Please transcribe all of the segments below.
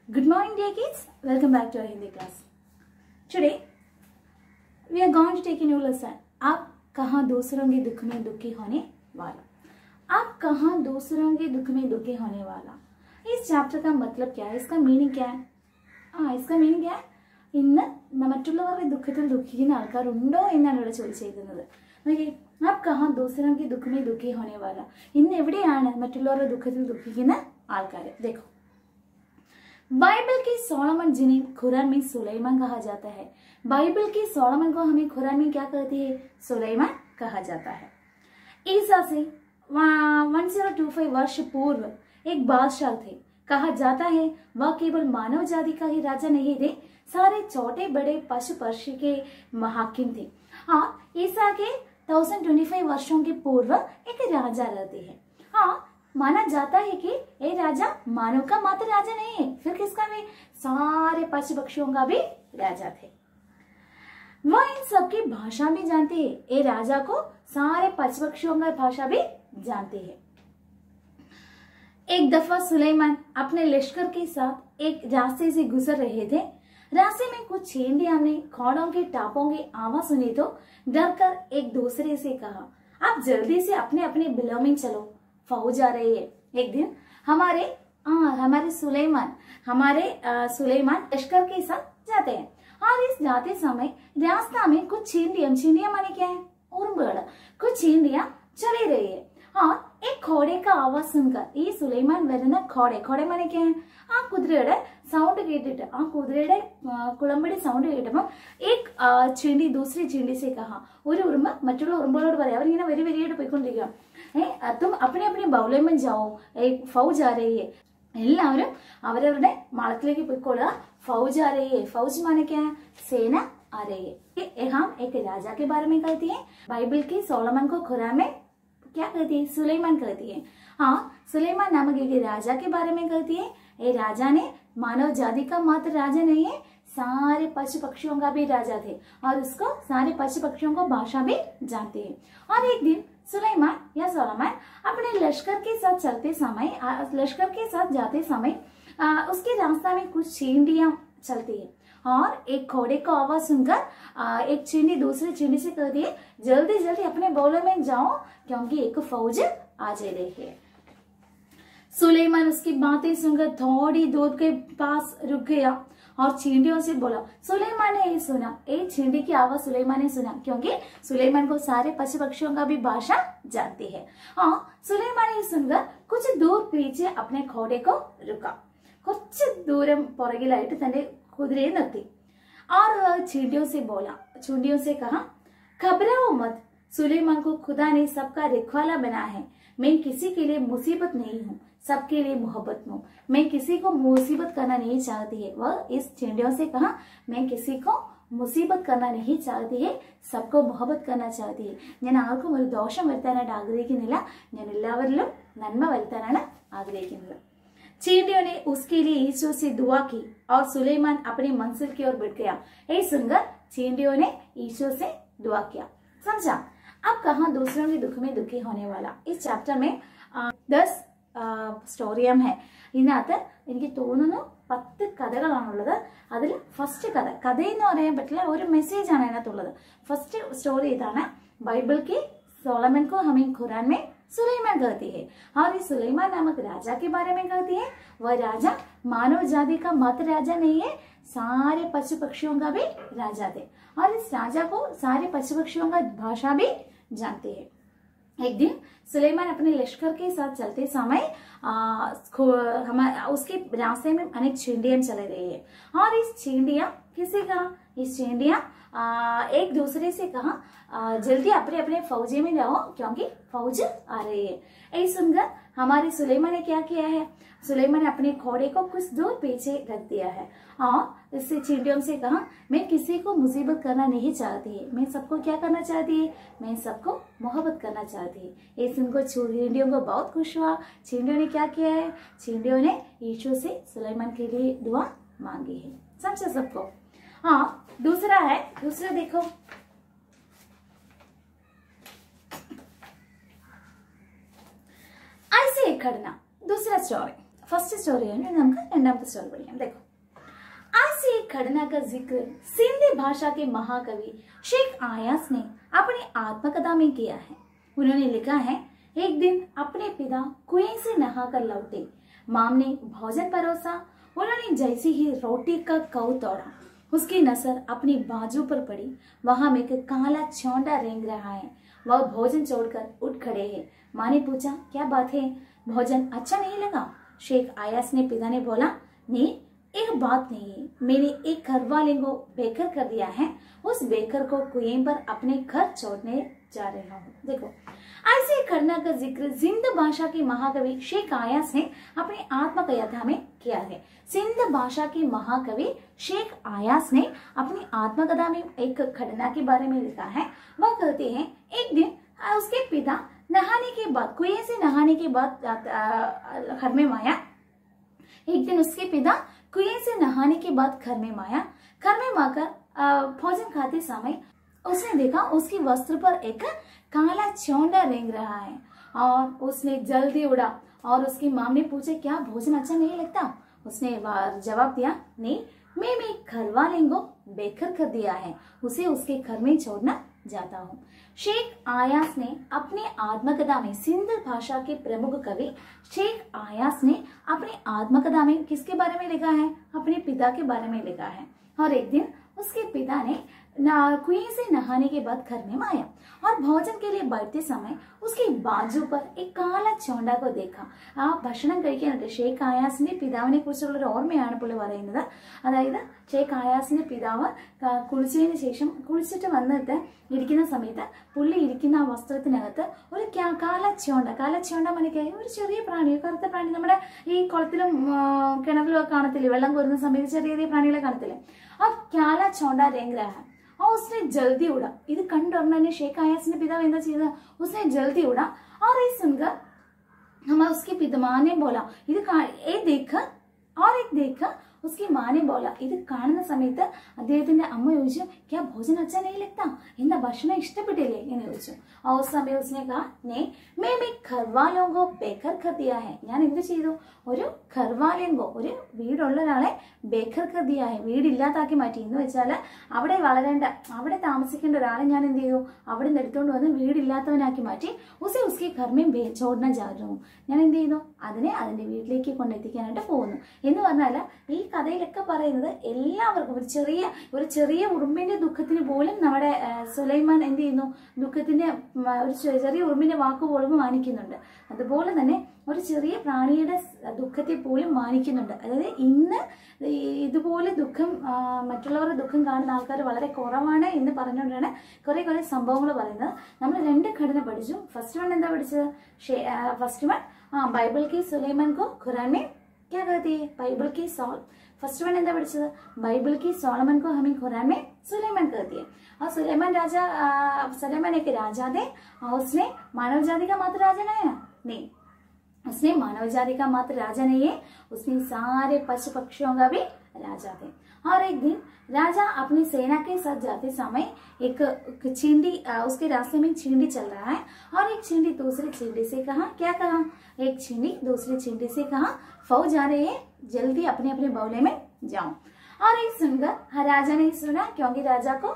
Good morning, dear kids. Welcome back to our Hindi class. Today, we are going to take a new lesson. आप कहाँ दूसरों के दुख में दुखी होने वाला? आप कहाँ दूसरों के दुख में दुखी होने वाला? इस चैप्टर का मतलब क्या है? इसका मीनिंग क्या है? इसका मीनिंग क्या है? ഇന്ന് മറ്റുള്ളവരുടെ ദുഃഖത്തിൽ ദുഃഖിക്കുന്ന ആൾക്കാരുണ്ടോ എന്നാണ് ഇവിടെ ചോദിച്ചിരിക്കുന്നത്. നോക്കിയേ, आप कहाँ दूसरों के दुख में दुखी होने वाला? ഇന്ന് എവിടെയാണ് മറ്റുള്ളവരുടെ ദുഃഖത്തിൽ ദുഃഖിക്കുന്ന ആൾക്കാർ? देखो, बाइबल के सोलोमन जिन्हें खुरान में सुलेमान कहा जाता है. बाइबल के सोलोमन को हमें खुरान में क्या कहती है? सुलेमान कहा जाता है. ईसा से 1025 वर्ष पूर्व एक बादशाह थे. कहा जाता है वह केवल मानव जाति का ही राजा नहीं थे, सारे छोटे बड़े पशु पक्षी के हाकिम थे. हाँ, ईसा के 1025 वर्षों के पूर्व एक राजा रहते हैं. हाँ, माना जाता है कि ये राजा मानव का मात्र राजा नहीं है, फिर किसका भी? सारे पशु पक्षियों का भी राजा थे. वह इन सबकी भाषा भी जानते हैं. ये राजा को सारे पशु पक्षियों का भाषा भी जानते हैं. एक दफा सुलेमान अपने लश्कर के साथ एक रास्ते से गुजर रहे थे. रास्ते में कुछ चींटियों ने घोड़ों के टापों की आवाज सुनी तो डरकर एक दूसरे से कहा, आप जल्दी से अपने अपने बिलों में चलो, फौज आ रही है. एक दिन हमारे सुलेमान लश्कर के साथ जाते हैं और इस जाते समय रास्ता में कुछ चींटियां माने क्या है? उर्मगढ़. कुछ चींटियां चली रही है और एक घोड़े का आवाज सुनकर ये सुलेमान വരുന്ന घोड़े माने क्या है? ആ കുതിരയുടെ സൗണ്ട് കേട്ടിട്ട്, ആ കുതിരയുടെ കുളമ്പടി സൗണ്ട് കേട്ടപ്പോൾ एक चींटी दूसरी चींटी से कहा, ഒരു ഉറുമ്പ് മറ്റുള്ള ഉറുമ്പുകളോട് പറയാം, അവരിങ്ങനെ വരിയായിട്ട് പോയിക്കൊണ്ടിരിക്കുക, तुम अपने अपने बाउले में जाओ, एक फौज आ रही है. എല്ലാവരും അവരവരുടെ മാളത്തിലേക്ക് പോയിക്കൊള്ളുക. फौज आ रही है. फौज माने क्या है? सेना आ रही है. हम एक राजा के बारे में कहते हैं. बाइबल के सोलोमन को खुरान में क्या कहती है? सुलेमान कहती है. हाँ, सुलेमान नामक एक राजा के बारे में कहती है. ये राजा ने मानव जाति का मात्र राजा नहीं है, सारे पशु पक्षियों का भी राजा थे और उसको सारे पशु पक्षियों को भाषा भी जानते हैं. और एक दिन सुलेमान या सोलोमन अपने लश्कर के साथ जाते समय उसके रास्ता में कुछ चींटियां चलती है और एक घोड़े को आवाज सुनकर एक चींटी दूसरे चींटी से कहती है, जल्दी जल्दी अपने बोले में जाओ क्योंकि एक फौज आ जा रही है. सुलेमान उसकी बातें सुनकर थोड़ी दूर के पास रुक गया और चींटियों से बोला. सुलेमान ने ये सुना, एक चींटी की आवाज सुलेमान ने सुना क्योंकि सुलेमान को सारे पशु पक्षियों का भी भाषा जानती है. हाँ, सुलेमान ने सुनकर कुछ दूर पीछे अपने घोड़े को रुका. कुछ दूर पुറകിലായിട്ട് തന്റെ കുതിരയെ നിർത്തി और चींटियों से कहा, घबराओ मत, सुलेमान को खुदा ने सबका रखवाला बना है. मैं किसी के लिए मुसीबत नहीं हूँ, सबके लिए मोहब्बत हूँ. मैं किसी को मुसीबत करना नहीं चाहती है. वह इस चींटियों से कहा, मैं किसी को മുസീബത്ത് करना नहीं चाहती है, सबको मोहब्बत करना चाहती है. ഞാൻ ആർക്കും ഒരു ദോഷം വരുത്താനായിട്ട് ആഗ്രഹിക്കുന്നില്ല, ഞാൻ എല്ലാവരിലും നന്മ വരുത്താനാണ് ആഗ്രഹിക്കുന്നത്. चींटियों ने उसके लिए ईश्वर से दुआ की और सुलेमान अपनी मंजिल की ओर बढ़ गया. ये सुनकर चींटियों ने ईश्वर से दुआ किया. समझा? अब कहाँ दूसरों के दुख में दुखी होने वाला. इस चैप्टर में 10 സ്റ്റോറിയം है. ഇതിനകത്ത് എനിക്ക് തോന്നുന്നു 10 കഥകളാണുള്ളത്. അതിൽ ഫസ്റ്റ് കഥയെന്ന് പറയാൻ പറ്റില്ല, ഒരു മെസ്സേജ് ആണ് അതിനകത്തുള്ളത്. ഫസ്റ്റ് സ്റ്റോറി ഇതാണ്, बाइबल के सोलोमन को हमें कुरान में सुलेमान कहती है और इस सुलेमान नामक राजा के बारे में कहती है. वह राजा मानव जाति का मात्र राजा नहीं है, सारे पशु पक्षियों का भी राजा थे और इस राजा को सारे पशु पक्षियों का भाषा भी जानते हैं. एक दिन सुलेमान अपने लश्कर के साथ चलते समय उसके रास्ते में अनेक चींटियां चले रही है और इस चींटियां एक दूसरे से कहा, जल्दी अपने अपने फौजे में जाओ क्योंकि फौज आ रही है. यही सुनकर हमारे सुलेमान ने क्या किया है? सुलेमान ने अपने घोड़े को कुछ दूर पीछे रख दिया है और इससे चींटियों से कहा, मैं किसी को मुसीबत करना नहीं चाहती है, मैं सबको क्या करना चाहती है? मैं सबको मोहब्बत करना चाहती है. ये सुनकर चींटियों को बहुत खुश हुआ. चींटियों ने क्या किया है? चींटियों ने ईश्वर से सुलेमान के लिए दुआ मांगी है. समझा सबको? हाँ, दूसरा देखो, ऐसे एक घटना. दूसरा स्टोरी, फर्स्ट स्टोरी है നമുക്ക് രണ്ടാമത്തെ സ്റ്റോറി പഠിക്കാം. देखो ऐसी एक घटना का जिक्र सिंधी भाषा के महाकवि शेख आयास ने अपनी आत्मकथा में किया है. उन्होंने लिखा है, एक दिन अपने पिता कुएं से नहाकर लौटे. माम ने भोजन परोसा. उन्होंने जैसे ही रोटी का कौ तोड़ा, उसकी नजर अपनी बाजू पर पड़ी. वहां में एक काला चौंडा रेंग रहा है. वह भोजन छोड़कर उठ खड़े हैं. माँ ने पूछा, क्या बात है, भोजन अच्छा नहीं लगा? शेख आयास ने पिता ने बोला, नहीं, एक बात नहीं है. मैंने एक घर वाले को बेघर कर दिया है. उस बेघर को कुएं पर अपने घर छोड़ने जा रहा हूँ. देखो ऐसी घटना का जिक्र सिंध भाषा के महाकवि शेख आयास ने अपनी आत्मकथा में किया है. सिंध भाषा के महाकवि शेख आयास ने अपनी आत्मकथा में एक घटना के बारे में लिखा है. वह कहते हैं, एक दिन उसके पिता नहाने के बाद, कुएं से नहाने के बाद घर में आया. एक दिन उसके पिता कुएं से नहाने के बाद घर में आया. घर में आकर भोजन खाते समय उसने देखा उसकी वस्त्र पर एक काला चौंडा रेंग रहा है और उसने जल्दी उड़ा. और उसकी माँ ने पूछा, क्या भोजन अच्छा नहीं लगता? उसने जवाब दिया, नहीं, मैं घर वाले को बेघर कर दिया है. उसे उसके घर में छोड़ना जाता हूँ. शेख आयास ने अपने आत्मकथा में सिंध भाषा के प्रमुख कवि शेख आयास ने अपनी आत्मकथा में किसके बारे में लिखा है? अपने पिता के बारे में लिखा है. और एक दिन उसके पिता ने कुएं से नहाने के बाद घर में आया और भोजन के लिए बैठते समय उसकी बाजू पर एक काला चौंडा को देखा. ആ ഭക്ഷണം കഴിക്കാനായിട്ട് ഷേഖ് ആയാസിന്റെ പിതാവിനെ കുറിച്ചുള്ള ഒരു ഓർമ്മയാണ് പുള്ളി പറയുന്നത്. അതായത് ഷേഖ് ആയാസിന്റെ പിതാവ് കുളിച്ചതിന് ശേഷം കുളിച്ചിട്ട് വന്നിട്ട് ഇരിക്കുന്ന സമയത്ത് പുള്ളി ഇരിക്കുന്ന ആ വസ്ത്രത്തിനകത്ത് ഒരു കാലച്ചോണ്ട മനക്കായി ഒരു ചെറിയ പ്രാണി, കറുത്ത പ്രാണി, നമ്മുടെ ഈ കുളത്തിലും കിണറിലും ഒക്കെ കാണത്തില്ലേ, വെള്ളം കോരുന്ന സമയത്ത് ചെറിയ ചെറിയ പ്രാണികളെ കാണത്തില്ലേ, ആ കാലച്ചോണ്ട രംഗ് രहा. और उसने जल्दी उड़ा. ഇത് കണ്ടുടനെ शेख आयास ने पिता എന്താ ചെയ്തത്? उसने जल्दी उड़ा और ये सुनकर उसके पिता माँ ने बोला, ഇത് देखा. उसकी माँ ने बोला. ഇത് കാണുന്ന സമയത്ത് അദ്ദേഹത്തിന്റെ അമ്മ ചോദിച്ചു, क्या भोजन अच्छा नहीं लगता? എന്താ ഭക്ഷണം ഇഷ്ടപ്പെട്ടില്ലേ എന്ന് ചോദിച്ചു. और उस समय उसने कहा, नहीं, मैं घर वालों को बेघर कर दिया है. ഞാൻ എന്ത് ചെയ്തു? ഒരു घर वालों को, ഒരു വീടുള്ള ഒരാളെ बेघर कर दिया है, വീടില്ലാതാക്കി മാറ്റി. എന്ന് വെച്ചാൽ അവിടെ താമസിക്കേണ്ട ഒരാളെ ഞാൻ എന്ത് ചെയ്തു? അവിടെ നിന്ന് എടുത്തുകൊണ്ട് വന്ന് വീടില്ലാത്തവനാക്കി മാറ്റി. उसे उसके घर में छोड़ना जा रहा हूँ. ഞാൻ എന്ത് ചെയ്യുന്നു? അതിനെ അതിന്റെ വീട്ടിലേക്ക് കൊണ്ടെത്തിക്കാനായിട്ട് പോകുന്നു എന്ന് പറഞ്ഞാൽ ഈ കഥയിലൊക്കെ പറയുന്നത് എല്ലാവർക്കും ഒരു ചെറിയ ഉറുമ്പിന്റെ ദുഃഖത്തിന് പോലും നമ്മുടെ സുലൈമാൻ എന്ത് ചെയ്യുന്നു? ദുഃഖത്തിന്റെ ഒരു ചെറിയ ഉറുമ്പിന്റെ വാക്ക് പോലും മാനിക്കുന്നുണ്ട്. അതുപോലെ തന്നെ ഒരു ചെറിയ പ്രാണിയുടെ ദുഃഖത്തെ പോലും മാനിക്കുന്നുണ്ട്. അതായത് ഇന്ന് ഇതുപോലെ ദുഃഖം, മറ്റുള്ളവരുടെ ദുഃഖം കാണുന്ന ആൾക്കാർ വളരെ കുറവാണ് എന്ന് പറഞ്ഞുകൊണ്ടാണ് കുറെ സംഭവങ്ങൾ പറയുന്നത്. നമ്മൾ 2 ഘടന പഠിച്ചു. ഫസ്റ്റ് വൺ എന്താ പഠിച്ചത്? ഫസ്റ്റ് വൺ बाइबल के सुलेमान को कुरान में क्या कहती है? बाइबल की फर्स्ट वन എന്താ പഠിച്ചത്? बाइबल की सोलोमन को हमें कुरान में सुलेमान कहती है. और सुलेमान एक राजा थे और उसने मानव जाति का मात्र राजा नहीं है. नहीं, उसने मानव जाति का मात्र राजा नहीं है, उसने सारे पशु पक्षियों का भी राजा थे. और एक दिन राजा अपनी सेना के साथ जाते समय एक चींटी, उसके रास्ते में चींटी चल रहा है और एक चींटी दूसरी चींटी से कहा, क्या कहा? एक चींटी दूसरी चींटी से कहा, फौज आ रही है, जल्दी अपने अपने बौले में जाओ. और ये सुनकर राजा ने सुना, क्योंकि राजा को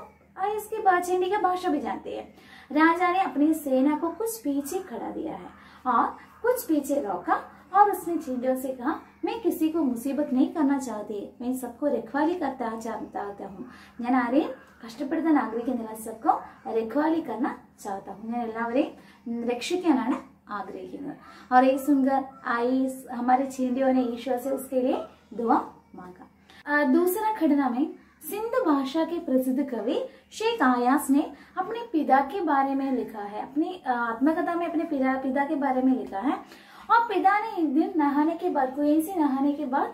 इसकी चींटी का भाषा भी जानती है. राजा ने अपनी सेना को कुछ पीछे खड़ा दिया है और कुछ पीछे रोका और उसने चींटियों से कहा, मैं किसी को मुसीबत नहीं करना चाहती, मैं सबको रखवाली करता चाहता हूँ. ഞാൻ ആരെയും കഷ്ടപ്പെടുത്താൻ ആഗ്രഹിക്കുന്നില്ല, सबको रखवाली करना चाहता हूँ. ഞാൻ എല്ലാവരെയും രക്ഷിക്കാനാണ് ആഗ്രഹിക്കുന്നത്. और ये सुनकर हमारे चींटियों ने ईश्वर से उसके लिए दुआ मांगा. दूसरा घटना में सिंध भाषा के प्रसिद्ध कवि शेख आयास ने अपने पिता के बारे में लिखा है. अपनी आत्मकथा में अपने पिता के बारे में लिखा है. और पिता ने एक दिन नहाने के बाद, कुएं से नहाने के बाद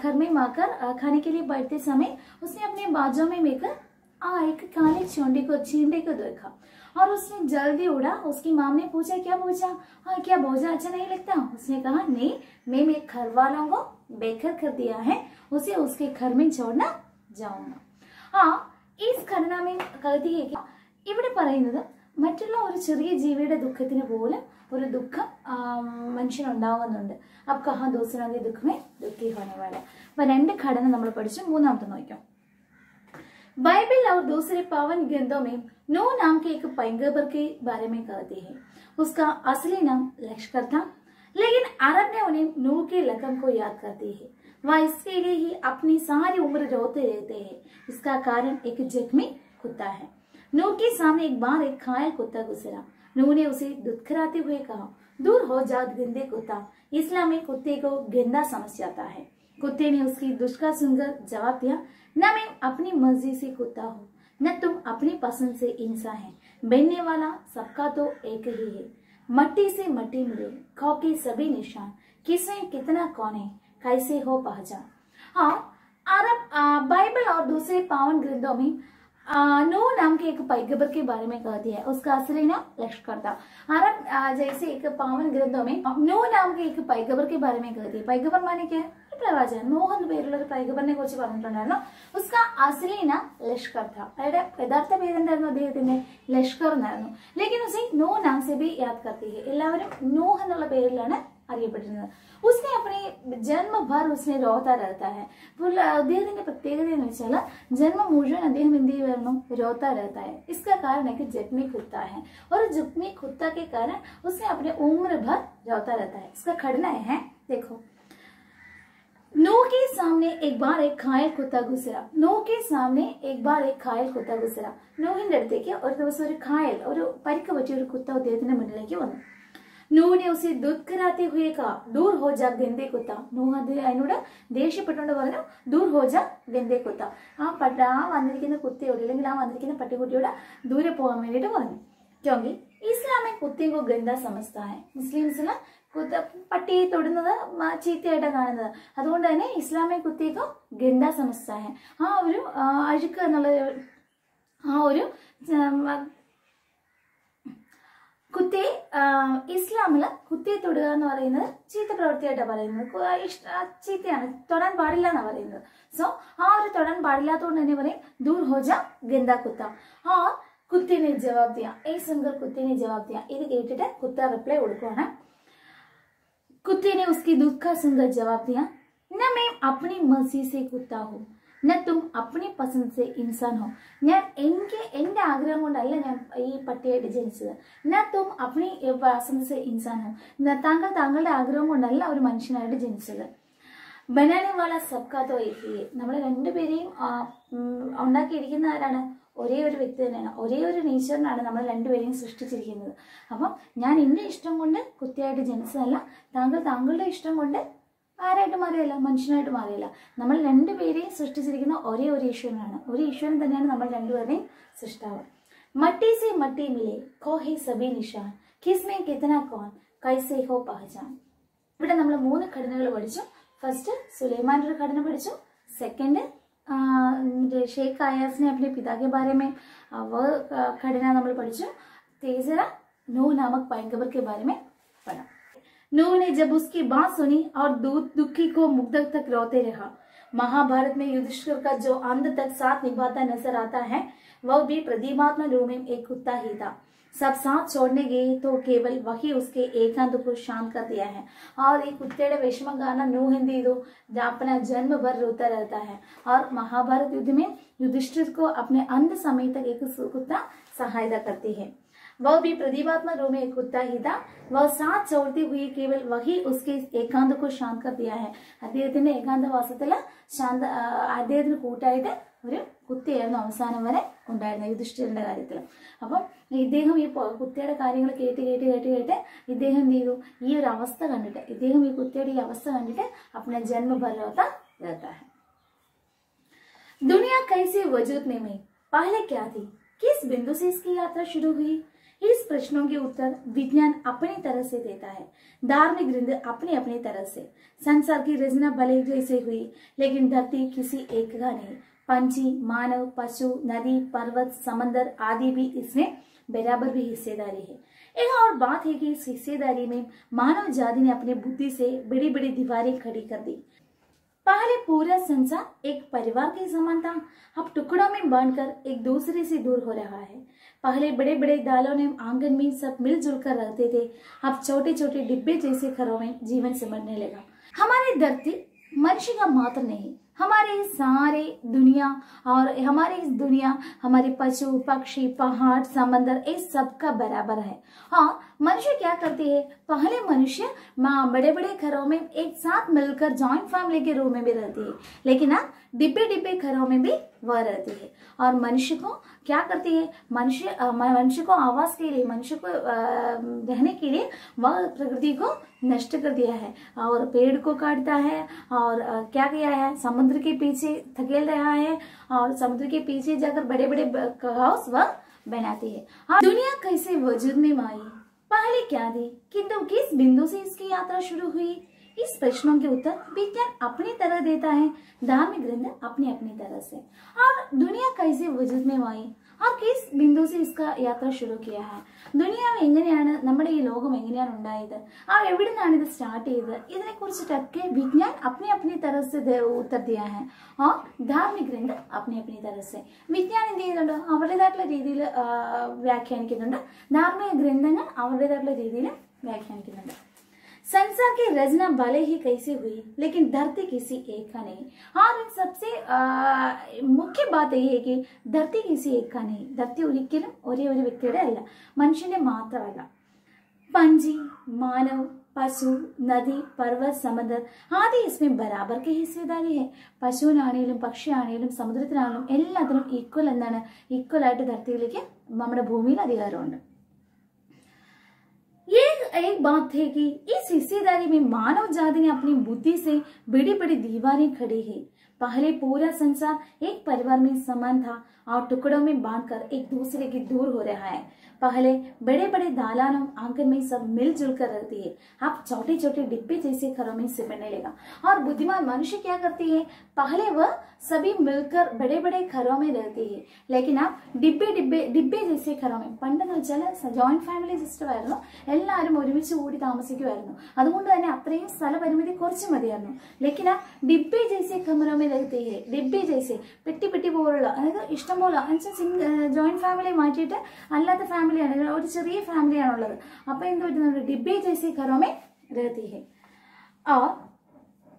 घर में आकर खाने के लिए बैठते समय उसने अपने बाजू में लेकर एक काले चींटी को देखा और उसने जल्दी उड़ा. उसकी माँ ने पूछा, क्या पूछा? क्या भोजन अच्छा नहीं लगता? उसने कहा, नहीं, मैं घर वालों को बेघर कर दिया है, उसे उसके घर में छोड़ना जाऊंगा. इस घटना में कहती है कि ഇവിടെ പറയുന്നത് മറ്റുള്ള ഒരു ചെറിയ ജീവിയുടെ ദുഃഖത്തിന് പോലും ഒരു ദുഃഖം മനുഷ്യനുണ്ടാവുന്നുണ്ട്. अब कहाँ दूसरों के दुख में दुखी होने वाला. അപ്പോൾ രണ്ട് ഘടന നമ്മൾ പഠിച്ചു. മൂന്നാമത്തെ നോക്കാം. बाइबल और दूसरे पावन ग्रंथों में नूह नाम के एक पैगंबर के बारे में कहते हैं. उसका असली नाम लश्कर था, लेकिन अरब ने उन्हें नूह के लक़ब को याद करती है. वह इसके लिए ही अपनी सारी उम्र रोते रहते हैं. इसका कारण एक जख्मी कुत्ता है. नूह के सामने एक बार एक घायल कुत्ता गुजरा. नूह ने उसे दुत्कराते हुए कहा, दूर हो जा गंदे कुत्ता. इस्लाम में कुत्ते को गंदा समझ जाता है. कुत्ते ने उसकी दुष्का सुनकर जवाब दिया, न मैं अपनी मर्जी से कुत्ता हूँ, न तुम अपनी पसंद से इंसान है. बनने वाला सबका तो एक ही है. मट्टी से मट्टी मिले, खो के सभी निशान, किसमें कितना कौन है, कैसे हो पहचान. और अरब बाइबल और दूसरे पावन ग्रंथों में नूह नाम के एक पैगंबर के बारे में कहती है. उसका असली नाम लश्कर था. अरब जैसे एक पावन ग्रंथों में नूह नाम के एक पैगंबर के बारे में कहती है. पैगंबर माने क्या है? പ്രവാചകൻ. നോഹ് എന്ന പേരുള്ള ഒരു പൈഗംബറിനെ കുറിച്ച് പറഞ്ഞിട്ടുണ്ടായിരുന്നു. ഉസ്ക അസ്ലി നാം ലഷ്കർ था. അയാളുടെ യഥാർത്ഥ പേരെന്തായിരുന്നു? അദ്ദേഹത്തിന്റെ ലഷ്കർ എന്നായിരുന്നു. ലേക്കിൻ ഉസേ നൂഹ് നാം സെ ഭി യാദ് കർത്തി ഹൈ. എല്ലാവരും നൂഹ് എന്നുള്ള പേരിലാണ് അറിയപ്പെട്ടിരുന്നത്. ഉസ്നെ അപ്പനെ ജന്മ ഭർ ഉസ്നെ രോതാ रहता है. അപ്പോൾ അദ്ദേഹത്തിന്റെ പ്രത്യേകത എന്ന് വെച്ചാൽ ജന്മം മുഴുവൻ അദ്ദേഹം എന്ത് ചെയ്യുമായിരുന്നു? रोता रहता है. इसका कारण है कि जख्मी कुत्ता है, और जख्मी कुत्ता के कारण उसने अपने उम्र भर रोता रहता है. इसका खड़ना है, देखो. नूह के सामने एक बार एक घायल कुत्ता गुजरा. नूह के सामने एक बार एक घायल कुत्ता गुजरा. നൂഹിന്റെ അടുത്തേക്ക് ഒരു ദിവസം ഒരു ഘായൽ, ഒരു പരിക്ക് പറ്റിയ ഒരു കുത്ത അദ്ദേഹത്തിന്റെ മുന്നിലേക്ക് വന്നു. നൂഹ് ने उसे दुत्कराते हुए कहा, दूर हो जा गंदे कुत्ता. നൂഹ് അതിനോട് ദേഷ്യപ്പെട്ടുകൊണ്ട് പറഞ്ഞു, दूर हो जा गंदे कुत्ता. ആ വന്നിരിക്കുന്ന കുത്തിയോട് അല്ലെങ്കിൽ ആ വന്നിരിക്കുന്ന പട്ടിക്കുട്ടിയോട് ദൂരെ പോകാൻ വേണ്ടിയിട്ട് പറഞ്ഞു. क्योंकि इस्लाम में कुत्ते को गंदा समझता है. മുസ്ലിംസിന് പട്ടിയെ തൊടുന്നത് ചീത്തയായിട്ടാണ് കാണുന്നത്. അതുകൊണ്ട് തന്നെ ഇസ്ലാമിക കുത്തിയേക്കോ ഗന്ദ സമസ്ത ഹെ. ആ ഒരു അഴുക്ക് എന്നുള്ള ആ ഒരു കുത്തിയെ ഇസ്ലാമില് കുത്തിയെ തൊടുക എന്ന് പറയുന്നത് ചീത്ത പ്രവൃത്തിയായിട്ടാണ് പറയുന്നത്. ചീത്തയാണ്, തൊടാൻ പാടില്ല എന്നാണ് പറയുന്നത്. സോ ആ ഒരു തൊടാൻ പാടില്ലാത്തതുകൊണ്ട് തന്നെ പറയും ദൂർ ഹോജ ഗന്ദ കുത്ത. ആ കുത്തി ने जवाब दिया. ए सुनकर कुत्ते ने जवाब दिया. ഇത് കേട്ടിട്ട് കുത്ത റിപ്ലൈ കൊടുക്കുകയാണ്. कुत्ते ने उसकी दुख का सुनकर जवाब दिया, न मैं अपनी मर्जी से कुत्ता हूँ, न तुम अपनी पसंद से इंसान हो. ഞാൻ എന്റെ ആഗ്രഹം കൊണ്ടല്ല ഞാൻ ഈ പട്ടിയായിട്ട് ജനിച്ചത്. न तुम अपनी पसंद से इंसान हो. താങ്കളുടെ ആഗ്രഹം കൊണ്ടല്ല ഒരു മനുഷ്യനായിട്ട് ജനിച്ചത്. बनाने वाला सबका तो एक ही है. നമ്മളെ രണ്ടുപേരെയും ഉണ്ടാക്കിയിരിക്കുന്ന ആരാണ്? ഒരേ ഒരു വ്യക്തി തന്നെയാണ്. ഒരേ ഒരു നേച്ചറിനാണ് നമ്മൾ രണ്ടുപേരെയും സൃഷ്ടിച്ചിരിക്കുന്നത്. അപ്പം ഞാൻ എന്റെ ഇഷ്ടം കൊണ്ട് കുത്തിയായിട്ട് ജനിച്ചതല്ല, താങ്കളുടെ ഇഷ്ടം കൊണ്ട് ആരായിട്ട് മാറിയല്ല, മനുഷ്യനായിട്ട് മാറിയല്ല. നമ്മൾ രണ്ടുപേരെയും സൃഷ്ടിച്ചിരിക്കുന്ന ഒരേ ഒരു ഈശ്വരനാണ്. ഒരു ഈശ്വരൻ തന്നെയാണ് നമ്മൾ രണ്ടുപേരുടെയും സൃഷ്ടാവ്. മട്ടി സെ മട്ടി മിലെ, ഖോ ഹെ സബി നിഷാൻ, കിസ്മേ കിതന കോൻ, കൈസേ ഹോ പഹചാൻ. ഇവിടെ നമ്മൾ 3 ഘടനകൾ പഠിച്ചു. ഫസ്റ്റ് സുലൈമാന്റെ ഒരു ഘടന പഠിച്ചു. സെക്കൻഡ് शेख आयास ने अपने पिता के बारे में वह घटना നമ്മൾ പഠിച്ചു. तीसरा नूह नामक पैगंबर के बारे में पढ़ा. नूह ने जब उसकी बात सुनी और दुखी को मुग्ध तक रोते रहा. महाभारत में युधिष्ठिर का जो अंत तक साथ निभाता नजर आता है, वह भी प्रदीपात्मा रूप में एक कुत्ता ही था. सब साथ छोड़ने गए तो केवल वही उसके एकांत को शांत कर दिया है. और ये कुत्ते विषम कारण नूह अपना जन्म भर रोता रहता है. और महाभारत युद्ध में युधिष्ठिर को अपने अंत समय तक एक कुत्ता सहायता करती है. वह भी प्रदीपात्मा रूप में एक कुत्ता ही था. वह साथ छोड़ते हुए केवल वही उसके एकांत को शांत कर दिया है. അദ്ദേഹത്തിന്റെ ഏകാന്തവാസത്തില് അദ്ദേഹത്തിന് കൂട്ടായിട്ട് ഒരു കുത്തിയായിരുന്നു അവസാനം വരെ ഉണ്ടായിരുന്നത് യുധിഷ്ഠിരന്റെ കാര്യത്തിൽ. അപ്പം ഇദ്ദേഹം ഈ കുത്തിയുടെ കാര്യങ്ങൾ കേട്ട് കേട്ട് കേട്ട് കേട്ട് ഇദ്ദേഹം എന്ത് ചെയ്തു? ഈ ഒരു അവസ്ഥ കണ്ടിട്ട് ഇദ്ദേഹം ഈ കുത്തിയുടെ ഈ അവസ്ഥ കണ്ടിട്ട് अपना जन्म भर रोता रहता है. दुनिया कैसे वजूद में आई, पहले क्या थी, किस बिंदु से इसकी यात्रा शुरू हुई? इस प्रश्नों के उत्तर विज्ञान अपनी तरह से देता है, धार्मिक ग्रंथ अपनी अपनी तरह से. संसार की रचना भले जैसे हुई, लेकिन धरती किसी एक का नहीं. पंछी, मानव, पशु, नदी, पर्वत, समंदर आदि भी इसमें बराबर भी हिस्सेदारी है. एक और बात है कि इस हिस्सेदारी में मानव जाति ने अपनी बुद्धि से बड़ी बड़ी दीवारें खड़ी कर दी. पहले पूरा संसार एक परिवार के समान था, अब टुकड़ों में बांटकर एक दूसरे से दूर हो रहा है। पहले बड़े बड़े दालों ने आंगन में सब मिलजुल कर रहते थे, अब छोटे छोटे डिब्बे जैसे घरों में जीवन सिमटने लगा। हमारी धरती मनुष्य का मात्र नहीं, हमारे सारे दुनिया और हमारी इस दुनिया हमारे पशु पक्षी पहाड़ समंदर इस सब का बराबर है। हाँ, मनुष्य क्या करते हैं, पहले मनुष्य बड़े बड़े घरों में एक साथ मिलकर जॉइंट फैमिली के रूप में भी रहती है, लेकिन अब डिब्बे डिब्बे घरों में भी वह रहती है। और मनुष्य को क्या करती है, मनुष्य को आवास के लिए, मनुष्य को रहने के लिए वह प्रकृति को नष्ट कर दिया है और पेड़ को काटता है और क्या किया है, समुद्र के पीछे धकेल रहा है और समुद्र के पीछे जाकर बड़े बड़े हाउस वह बनाती है। हाँ, दुनिया कैसे वजूद में आई, पहले क्या थी, किंतु किस बिंदु से इसकी यात्रा शुरू हुई, इस प्रश्नों के उत्तर विज्ञान अपनी तरह देता है, धार्मिक ग्रंथ अपनी अपनी तरह से। और दुनिया कैसे वजूद में आई और किस बिंदु से इसका यात्रा शुरू किया है, दुनिया എങ്ങനെയാണ് നമ്മുടെ ഈ ലോകം എങ്ങനെയാണ് ഉണ്ടായത്, എവിടെ നിന്നാണ് ഇത് സ്റ്റാർട്ട് ചെയ്തത്, ഇതിനെക്കുറിച്ചിട്ടൊക്കെ വിജ്ഞാൻ अपनी अपनी तरह से उत्तर दिया है और धार्मिक ग्रंथ अपनी अपनी तरह से। വിജ്ഞാൻ എന്ത് ചെയ്യുന്നുണ്ട്, അവരുടേതായിട്ടുള്ള രീതിയിൽ വ്യാഖ്യാനിക്കുന്നുണ്ട്, ധാർമ്മിക ഗ്രന്ഥങ്ങൾ അവരുടേതായിട്ടുള്ള രീതിയിൽ വ്യാഖ്യാനിക്കുന്നുണ്ട്। संसार की रचना भले ही कैसे हुई, लेकिन धरती किसी एक का नहीं। और इन सबसे मुख्य बात यही है कि धरती किसी एक का नहीं, धरती ഒരിക്കലും ഒരേ ഒരു വ്യക്തിയുടെ അല്ല, മനുഷ്യന്റെ മാത്രമല്ല। पंछी मानव पशु नदी पर्वत समुद्र आदि इसमें बराबर की हिस्सेदारी है। പശുവിനാണെങ്കിലും പക്ഷിയാണെങ്കിലും സമുദ്രത്തിനാണെങ്കിലും എല്ലാത്തിനും ഈക്വൽ എന്നാണ്, ഈക്വൽ ആയിട്ട് ധരത്തിയിലേക്ക് നമ്മുടെ ഭൂമിയിൽ അധികാരമുണ്ട്। ये एक बात है कि इस हिस्सेदारी में मानव जाति ने अपनी बुद्धि से बड़ी बड़ी दीवारें खड़ी है। पहले पूरा संसार एक परिवार में समान था और टुकड़ों में बांटकर एक दूसरे की दूर हो रहा है। पहले बड़े बड़े दालानों आंगन में सब मिलजुल कर रहती है, अब छोटे छोटे डिब्बे जैसे घरों में सिमटने लगा। और बुद्धिमान मनुष्य क्या करती है, पहले वह सभी मिलकर बड़े बड़े घरों में रहती है, लेकिन अब डिब्बे डिब्बे डिब्बे जैसे घरों में, പണ്ടെന്ന് വെച്ചാൽ ജോയിന്റ് ഫാമിലി സിസ്റ്റം ആയിരുന്നു, എല്ലാവരും ഒരുമിച്ച് കൂടി താമസിക്കുമായിരുന്നു, അതുകൊണ്ട് തന്നെ അത്രയും സ്ഥലപരിമിതി കുറച്ച് മതിയായിരുന്നു। लेकिन अब डिब्बे जैसे कमरों में रहती है, डिब्बे जैसे പെട്ടി പെട്ടി പോലുള്ള, അതായത് ഇഷ്ടംപോലെ ജോയിന്റ് ഫാമിലി മാറ്റിയിട്ട് അല്ലാത്ത ഫാമിലിയാണ്, ഒരു ചെറിയ ഫാമിലിയാണുള്ളത്, അപ്പൊ എന്ത് പറ്റുന്നുണ്ട്, डिब्बे जैसे घरों में रहती है। और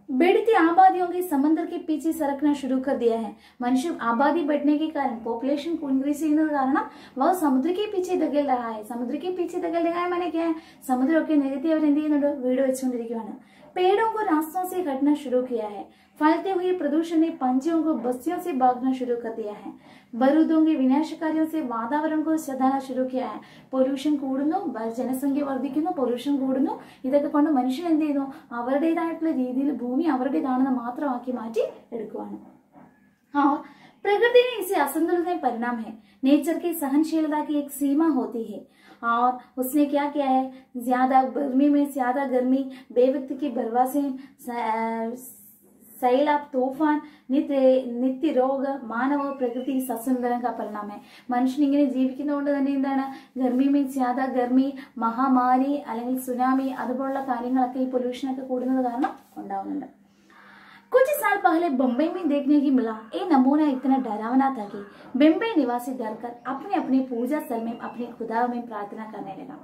बढ़ती आबादियों के समंदर के पीछे सरकना शुरू कर दिया है। मनुष्य आबादी बढ़ने के कारण, पॉपुलेशन को इंक्रीज ചെയ്യുന്നത് കാരണം वह समुद्र के पीछे धकेल रहा है। समुद्र के पीछे धकेल रहा है माने क्या है, समुद्रമൊക്കെ നികത്തി അവർ എന്ത് ചെയ്യുന്നുണ്ട്, വീട് വെച്ചുകൊണ്ടിരിക്കുകയാണ്। पेड़ों को रास्तों से हटना शुरू किया है। फैलते हुए प्रदूषण ने पंछियों को बस्तियों से भागना शुरू कर दिया है। बारूदों के विनाशकारियों से वातावरण को सदाना शुरू किया है। പൊല്യൂഷൻ കൂടുന്നു, ജനസംഖ്യ വർദ്ധിക്കുന്നു, പൊല്യൂഷൻ കൂടുന്നു, ഇതൊക്കെ കൊണ്ട് മനുഷ്യൻ എന്ത് ചെയ്യുന്നു, അവരുടേതായിട്ടുള്ള രീതിയിൽ ഭൂമി അവരുടേതാണെന്ന് മാത്രമാക്കി മാറ്റി എടുക്കുവാണ്। हाँ, प्रकृति ने इसे असंतुलित परिणाम है। नेचर की सहनशीलता की एक सीमा होती है और उसने क्या किया है, ज्यादा गर्मी में ज्यादा गर्मी, बेवक्त की बर्बादी, सैलाब तूफान, नित्य रोग, मानव प्रकृति ससंतुलन का परिणाम है। മനുഷ്യൻ ഇങ്ങനെ ജീവിക്കുന്നതുകൊണ്ട് തന്നെ എന്താണ്, ഗർമിമേ ज्यादा गर्मी, മഹാമാരി അല്ലെങ്കിൽ സുനാമി അതുപോലുള്ള കാര്യങ്ങളൊക്കെ ഈ പൊല്യൂഷനൊക്കെ കൂടുന്നത് കാരണം ഉണ്ടാവുന്നുണ്ട്। कुछ साल पहले बम्बई में देखने की मिला, ये नमूना इतना डरावना था कि बम्बई निवासी डरकर अपने अपने पूजा स्थल में अपने खुदा में प्रार्थना करने लगा।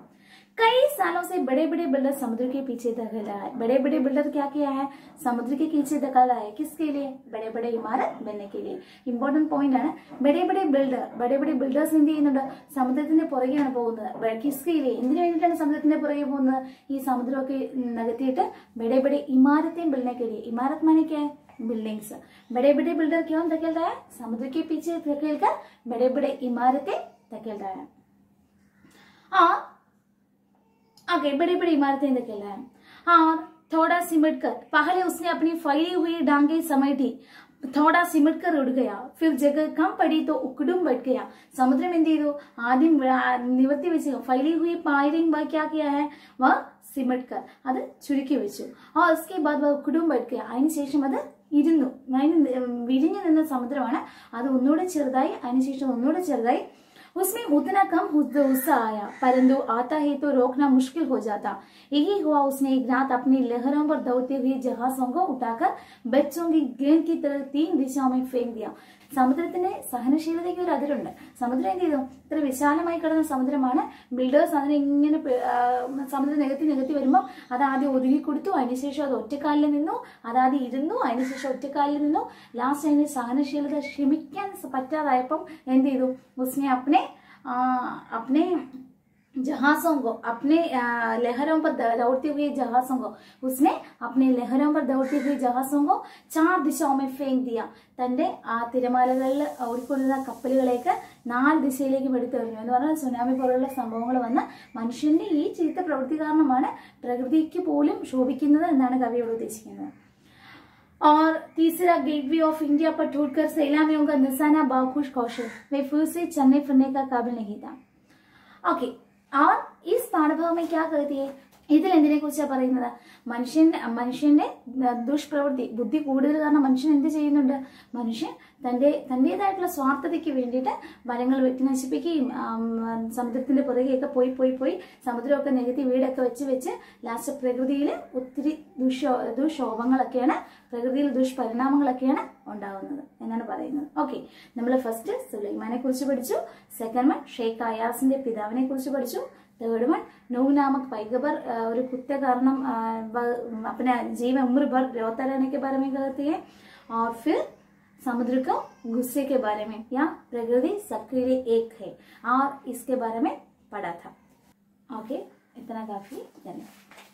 कई सालों से बड़े बड़े बिल्डर समुद्र के पीछे धकेल रहा है। बड़े बड़े बिल्डर क्या किया है, समुद्र के पीछे धकेल रहा है, किसके लिए, बड़े बड़े इमारत बनने के लिए। इंपोर्टेंट पॉइंट है, बड़े बड़े बिल्डേഴ്സ് എന്ത് ചെയ്യുന്നുണ്ട്, സമുദ്രത്തിന്റെ പുറകെയാണ് പോകുന്നത്। കിസ്കയിലെ എന്തിനു വേണ്ടിയിട്ടാണ് സമുദ്രത്തിന്റെ പുറകെ പോകുന്നത്, ഈ സമുദ്രമൊക്കെ നികത്തിയിട്ട് बड़े बड़े इमारतें बनने के लिए। इमारत माने क्या है, बिल्डिंग्स। बड़े बड़े बिल्डर क्यों धकेल रहा है, समुद्र के पीछे धकेल कर बड़े बड़े इमारतें धकेल रहा है। हाँ, आगे बड़ी बड़ी इमारतें धकेल रहा है। और थोड़ा सिमट कर, पहले उसने अपनी फैली हुई डांगे समेटी, थोड़ा सिमट कर उड़ गया, फिर जगह कम पड़ी तो उकड़ुम बैठ गया। समुद्र में दो आदिम निवर्ती വെച്ച് फैली हुई पायरिंग वह क्या किया है, वह सिमट कर അത് ചുരുക്കി വെച്ചു। और उसके बाद वह उकड़ुम बैठ गया, അതിനുശേഷം അത് ഇരുന്നു, വിരിഞ്ഞു നിന്ന സമുദ്രമാണ്, അത് ഒന്നുകൂടെ ചെറുതായി, അതിനുശേഷം ഒന്നുകൂടെ ചെറുതായി। उसमें उतना कम गुस्सा आया, परंतु आता है तो रोकना मुश्किल हो जाता। यही हुआ, उसने एक रात अपनी लहरों पर दौड़ते हुए जहाजों को उठाकर बच्चों की गेंद की तरह 3 दिशाओं में फेंक दिया। സമുദ്രത്തിന്റെ സഹനശീലതയ്ക്ക് ഒരു അതിരുണ്ട്. സമുദ്രം എന്ത് ചെയ്തു? ഇത്ര വിശാലമായി കിടന്ന സമുദ്രമാണ്. ബിൽഡേഴ്സ് അതിനെ ഇങ്ങനെ സമുദ്രം നികത്തി വരുമ്പോൾ അത് ആദ്യം ഒതുങ്ങി കൊടുത്തു, അതിനുശേഷം അത് ഒറ്റക്കാലിൽ നിന്നു, അതാദ്യം ഇരുന്നു, അതിനുശേഷം ഒറ്റക്കാലിൽ നിന്നു. ലാസ്റ്റ് അതിന് സഹനശീലത ക്ഷമിക്കാൻ പറ്റാതായപ്പം എന്ത് ചെയ്തു? ഉസ്നെ अपने जहाजों को, अपने लहरों पर दौड़ते हुए जहाजों को, उसने अपने लहरों पर दौड़ते हुए जहाजों को 4 दिशाओं में फेंक दिया. തന്റെ ആ തിരമാലകളിൽ ഓടിക്കൊള്ളുന്ന കപ്പലുകളേക്ക് 4 ദിശയിലേക്കും എടുത്തെറിഞ്ഞു എന്ന് പറഞ്ഞാൽ സുനാമി പോലുള്ള സംഭവങ്ങൾ വന്ന് മനുഷ്യന്റെ ഈ ചീത്ത പ്രവൃത്തി കാരണമാണ് പ്രകൃതിക്ക് പോലും ശോഭിക്കുന്നത് എന്നാണ് കവിയോട് ഉദ്ദേശിക്കുന്നത്. और तीसरा, गेटवे ऑफ इंडिया पर टूटकर सैलानियों का निशाना बाखुश कौशल वे फिर से चलने फिरने का काबिल नहीं था. ओके, और इस पाഠഭാഗം में क्या कहती है? ഇതിൽ എന്തിനെ കുറിച്ചാണ് പറയുന്നത്? മനുഷ്യന്റെ ദുഷ്പ്രവൃത്തി, ബുദ്ധി കൂടുതൽ കാരണം മനുഷ്യൻ എന്ത് ചെയ്യുന്നുണ്ട്? മനുഷ്യൻ തന്റേതായിട്ടുള്ള സ്വാർത്ഥതയ്ക്ക് വേണ്ടിയിട്ട് മരങ്ങൾ വെട്ടി നശിപ്പിക്കുകയും സമുദ്രത്തിന്റെ പുറകെയൊക്കെ പോയി സമുദ്രമൊക്കെ നികത്തി വീടൊക്കെ വെച്ച് ലാസ്റ്റ് പ്രകൃതിയിൽ ഒത്തിരി ദുഷ്ക്ഷോഭങ്ങളൊക്കെയാണ്, പ്രകൃതിയിൽ ദുഷ്പരിണാമങ്ങളൊക്കെയാണ് ഉണ്ടാകുന്നത് എന്നാണ് പറയുന്നത്. ഓക്കെ, നമ്മൾ ഫസ്റ്റ് സുലൈമാനെ കുറിച്ച് പഠിച്ചു. സെക്കൻഡ് വൺ ഷെയ്ഖ് അയാസിന്റെ പിതാവിനെ കുറിച്ച് പഠിച്ചു. थर्ड वन नूह नामक पैगंबर और कुत्ते कारण अपने जीवन उम्र भर रोता रहने के बारे में कहती है. और फिर समुद्र को गुस्से के बारे में, या प्रकृति सबके लिए एक है, और इसके बारे में पढ़ा था. ओके, इतना काफी, धन्यवाद.